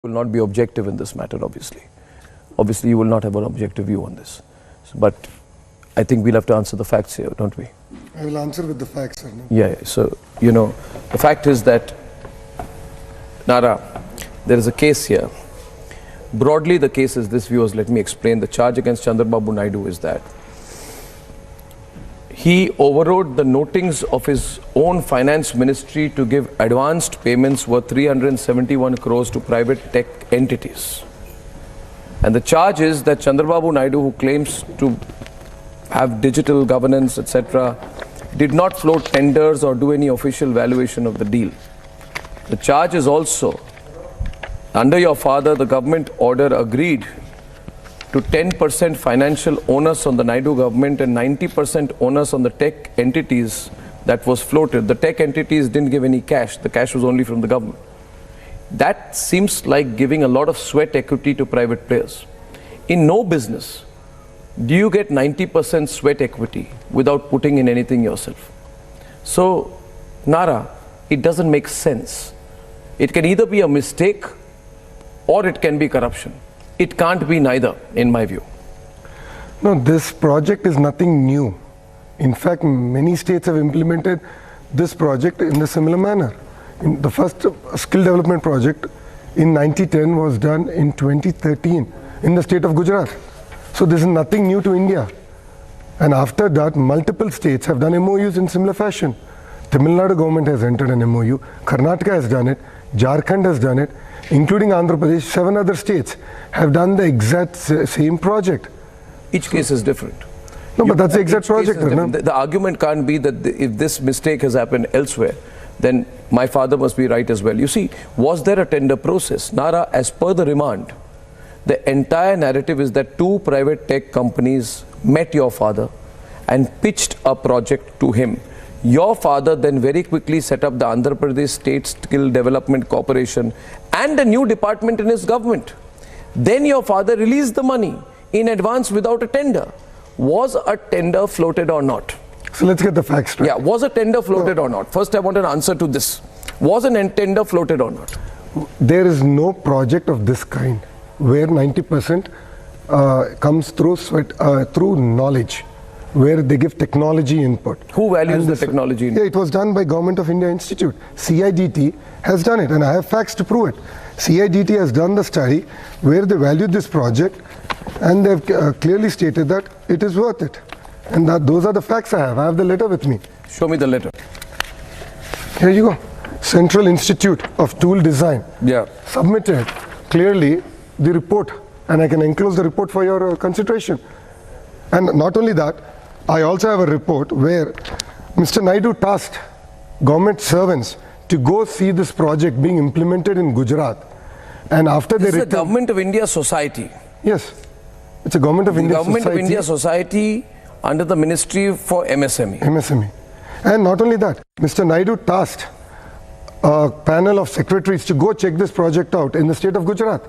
will not be objective in this matter, obviously. Obviously, you will not have an objective view on this. But I think we'll have to answer the facts here, don't we? I will answer with the facts, sir. No? Yeah, so, you know, the fact is that, Nara, there is a case here. Broadly, the case is this, viewers, let me explain. The charge against Chandrababu Naidu is that he overrode the notings of his own finance ministry to give advanced payments worth 371 crores to private tech entities. And the charge is that Chandrababu Naidu, who claims to have digital governance, etc., did not float tenders or do any official valuation of the deal. The charge is also, under your father, the government order agreed to 10% financial onus on the Naidu government and 90% onus on the tech entities that was floated. The tech entities didn't give any cash. The cash was only from the government. That seems like giving a lot of sweat equity to private players. In no business do you get 90% sweat equity without putting in anything yourself. So, Nara, it doesn't make sense. It can either be a mistake or it can be corruption. It can't be neither, in my view. No, this project is nothing new. In fact, many states have implemented this project in a similar manner. The first skill development project in 2010 was done in 2013 in the state of Gujarat. So this is nothing new to India. And after that, multiple states have done MOUs in similar fashion. Tamil Nadu government has entered an MOU, Karnataka has done it, Jharkhand has done it, including Andhra Pradesh, 7 other states have done the exact same project. Each case is different. No, but that's the exact project. No? The argument can't be that if this mistake has happened elsewhere, then my father must be right as well. You see, was there a tender process? Nara, as per the remand, the entire narrative is that 2 private tech companies met your father and pitched a project to him. Your father then very quickly set up the Andhra Pradesh State Skill Development Corporation and a new department in his government. Then your father released the money in advance without a tender. Was a tender floated or not? So let's get the facts straight. Yeah, was a tender floated or not? First I want an answer to this. Was a tender floated or not? There is no project of this kind where 90% comes through through knowledge, where they give technology input. Who values the technology input? Yeah, it was done by Government of India Institute. CIDT has done it, and I have facts to prove it. CIDT has done the study where they valued this project, and they've clearly stated that it is worth it. And those are the facts I have. I have the letter with me. Show me the letter. Here you go. Central Institute of Tool Design. Yeah. Submitted clearly the report, and I can enclose the report for your consideration. And not only that, I also have a report where Mr. Naidu tasked government servants to go see this project being implemented in Gujarat. And after they returned... This is a Government of India society. Yes. It's a Government of India society. Government of India society under the Ministry for MSME. MSME. And not only that, Mr. Naidu tasked a panel of secretaries to go check this project out in the state of Gujarat.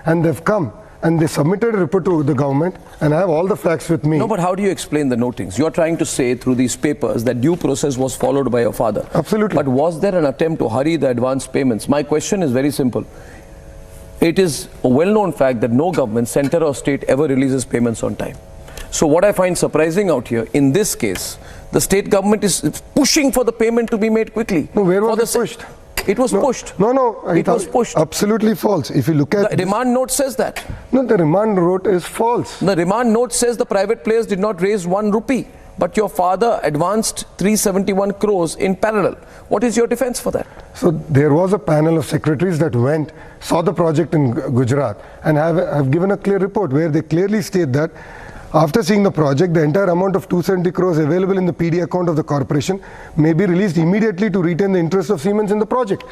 And they've come and they submitted a report to the government, and I have all the facts with me. No, but how do you explain the notings? You're trying to say through these papers that due process was followed by your father. Absolutely. But was there an attempt to hurry the advance payments? My question is very simple. It is a well-known fact that no government, center or state, ever releases payments on time. So what I find surprising out here, in this case, the state government is pushing for the payment to be made quickly. No, where was it pushed? It was pushed. No, it was pushed. Absolutely false. If you look at the remand note says that. No, the remand note is false. The remand note says the private players did not raise 1 rupee, but your father advanced 371 crores in parallel. What is your defense for that? So there was a panel of secretaries that went, saw the project in Gujarat, and have given a clear report where they clearly state that after seeing the project, the entire amount of 270 crores available in the PD account of the corporation may be released immediately to retain the interest of Siemens in the project.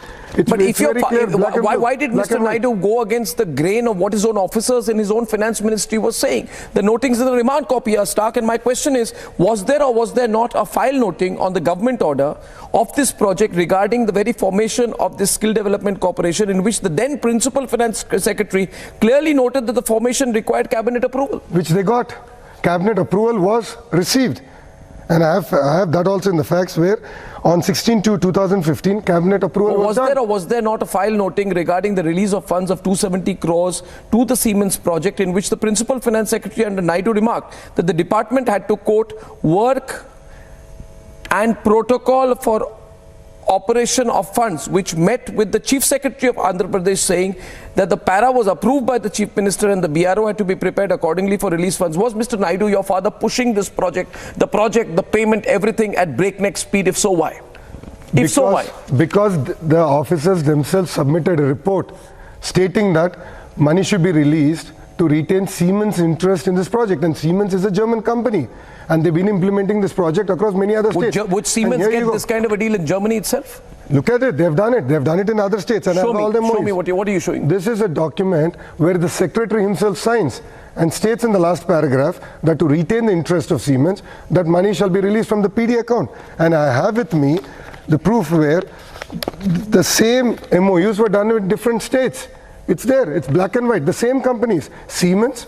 But if very clear, why did Mr. Naidu go against the grain of what his own officers in his own finance ministry were saying? The notings in the remand copy are stark, and my question is, was there or was there not a file noting on the government order of this project regarding the very formation of this skill development corporation, in which the then principal finance secretary clearly noted that the formation required cabinet approval? Which they got. Cabinet approval was received. And I have that also in the facts where on 16/2/2015 cabinet approval was Was done. there or was there not a file noting regarding the release of funds of 270 crores to the Siemens project, in which the principal finance secretary under Naidu remarked that the department had to, quote, work and protocol for operation of funds, which met with the chief secretary of Andhra Pradesh, saying that the para was approved by the chief minister and the BRO had to be prepared accordingly for release funds. Was Mr. Naidu, your father, pushing this project, the payment, everything at breakneck speed? If so, why? If so, why? Because the officers themselves submitted a report stating that money should be released to retain Siemens' interest in this project, and Siemens is a German company, and they've been implementing this project across many other states. Would Siemens get this kind of a deal in Germany itself? Look at it, they've done it. They've done it in other states, and Show I have all me, them. show me, what are you showing? This is a document where the secretary himself signs and states in the last paragraph that to retain the interest of Siemens, that money shall be released from the PD account. And I have with me the proof where the same MOUs were done with different states. It's there, it's black and white, the same companies. Siemens,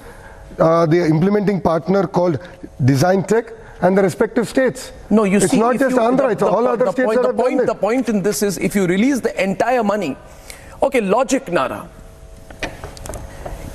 the implementing partner called Design Tech, and the respective states. No, you it's see, not just Andhra, it's all other states that have done it. The point in this is, if you release the entire money, okay, logic, Nara.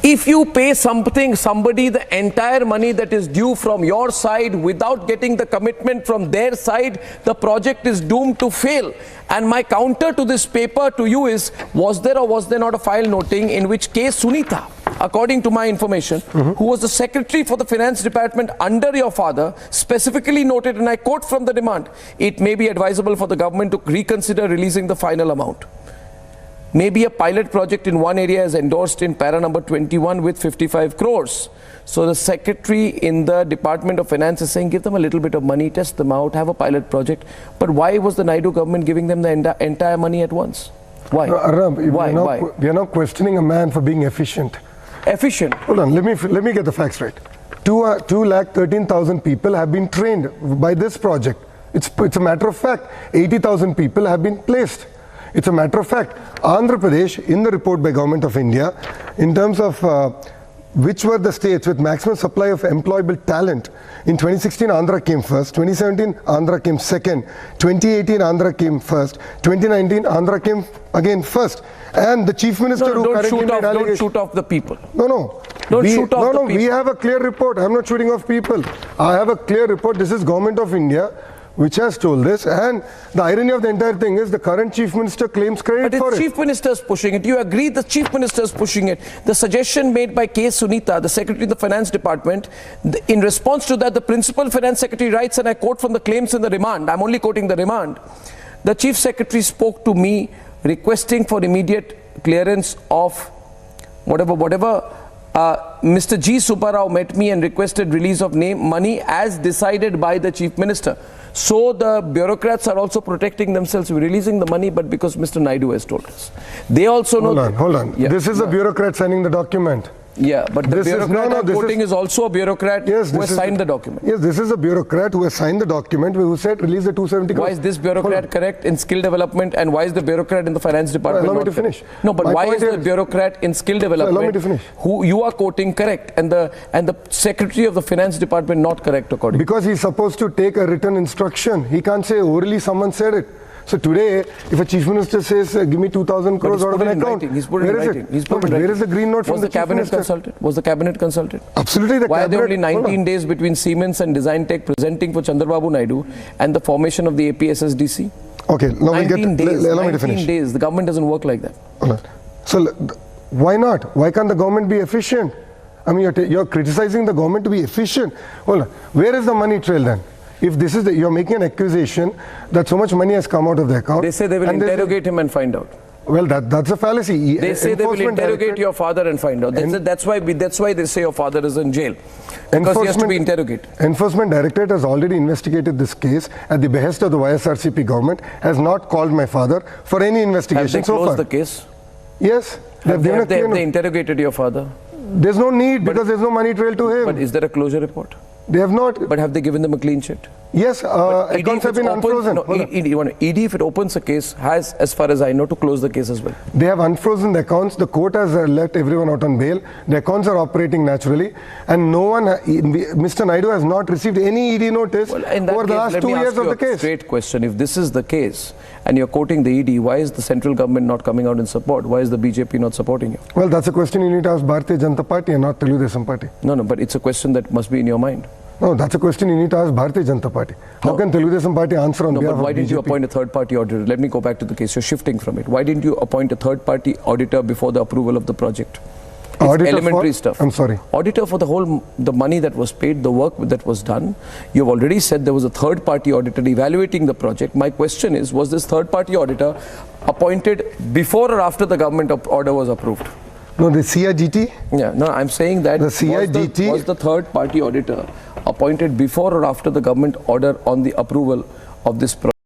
If you pay somebody the entire money that is due from your side without getting the commitment from their side, the project is doomed to fail. And my counter to this paper to you is, was there or was there not a file noting in which K. Sunita, according to my information, who was the secretary for the finance department under your father, specifically noted, and I quote from the demand, it may be advisable for the government to reconsider releasing the final amount. Maybe a pilot project in one area is endorsed in para number 21 with 55 crores. So the secretary in the Department of Finance is saying, give them a little bit of money, test them out, have a pilot project. But why was the Naidu government giving them the entire money at once? Why? No, Arnab, Why? We are not questioning a man for being efficient. Efficient. Hold on, let me get the facts right. 2,13,000 people have been trained by this project. It's a matter of fact. 80,000 people have been placed. It's a matter of fact. Andhra Pradesh, in the report by Government of India, in terms of which were the states with maximum supply of employable talent, in 2016 Andhra came first, 2017 Andhra came second, 2018 Andhra came first, 2019 Andhra came again first. And the chief minister who currently made allegation. Don't shoot off the people. No. Shoot off the people. We have a clear report. I'm not shooting off people. I have a clear report. This is Government of India which has told this, and the irony of the entire thing is the current chief minister claims credit for it. But the chief minister is pushing it. You agree the chief minister is pushing it. The suggestion made by K. Sunita, the secretary of the finance department, in response to that, the principal finance secretary writes, and I quote from the claims in the remand, I'm only quoting the remand, the chief secretary spoke to me requesting for immediate clearance of whatever, Mr. G. Subbarao met me and requested release of money as decided by the chief minister. So the bureaucrats are also protecting themselves, releasing the money, but because Mr. Naidu has told us. They also know... Hold on. Yeah. This is a bureaucrat signing the document. Yeah, but the bureaucrat I'm quoting is also a bureaucrat who has signed the document. Yes, this is a bureaucrat who has signed the document who said release the 270 crores. Why is this bureaucrat correct in skill development, and why is the bureaucrat in the finance department allow me to finish. No, but why is the bureaucrat in skill development, allow me to finish, who you are quoting, correct, and the secretary of the finance department not correct according? Because he's supposed to take a written instruction. He can't say orally someone said it. So today, if a chief minister says, give me 2,000 crores out of an account, where is it? Where is the green note from the chief minister? Was the cabinet consulted? Absolutely. Why are there only 19 days between Siemens and Design Tech presenting for Chandrababu Naidu and the formation of the APSSDC? Okay, now 19 days. Allow me to finish. 19 days. The government doesn't work like that. So why not? Why can't the government be efficient? I mean, you're criticizing the government to be efficient. Hold on. Where is the money trail then? If this is you're making an accusation that so much money has come out of the account. They say they will interrogate him and find out. Well, that's a fallacy. They say they will interrogate your father and find out. That's why they say your father is in jail. Because he has to be interrogated. Enforcement Directorate has already investigated this case at the behest of the YSRCP government, has not called my father for any investigation so far. Have they closed the case? Yes. Have they interrogated your father? There's no need because there's no money trail to him. But is there a closure report? They have not. But have they given them a clean sheet? Yes, accounts have been unfrozen. No, ED, if it opens a case, has, as far as I know, to close the case as well. They have unfrozen the accounts. The court has let everyone out on bail. The accounts are operating naturally, and no one, Mr. Naidu has not received any ED notice Well, in that over the case, last let 2 me years ask you of the a case. straight question. If this is the case, and you're quoting the ED, why is the central government not coming out in support? Why is the BJP not supporting you? Well, that's a question you need to ask Bharatiya Janata Party and not Telugudesam Party. No, but it's a question that must be in your mind. No, that's a question you need to ask Bharatiya Janata Party. How No. can Telugudesam Party answer on No, behalf but of why didn't you BJP? appoint a third-party auditor? Let me go back to the case. You're shifting from it. Why didn't you appoint a third-party auditor before the approval of the project? It's Auditor elementary for- stuff. I'm sorry. Auditor for the money that was paid, the work that was done. You've already said there was a third-party auditor evaluating the project. My question is, was this third-party auditor appointed before or after the government order was approved? No, the CIGT? Yeah, no, I'm saying that The CIGT was the third-party auditor appointed before or after the government order on the approval of this project?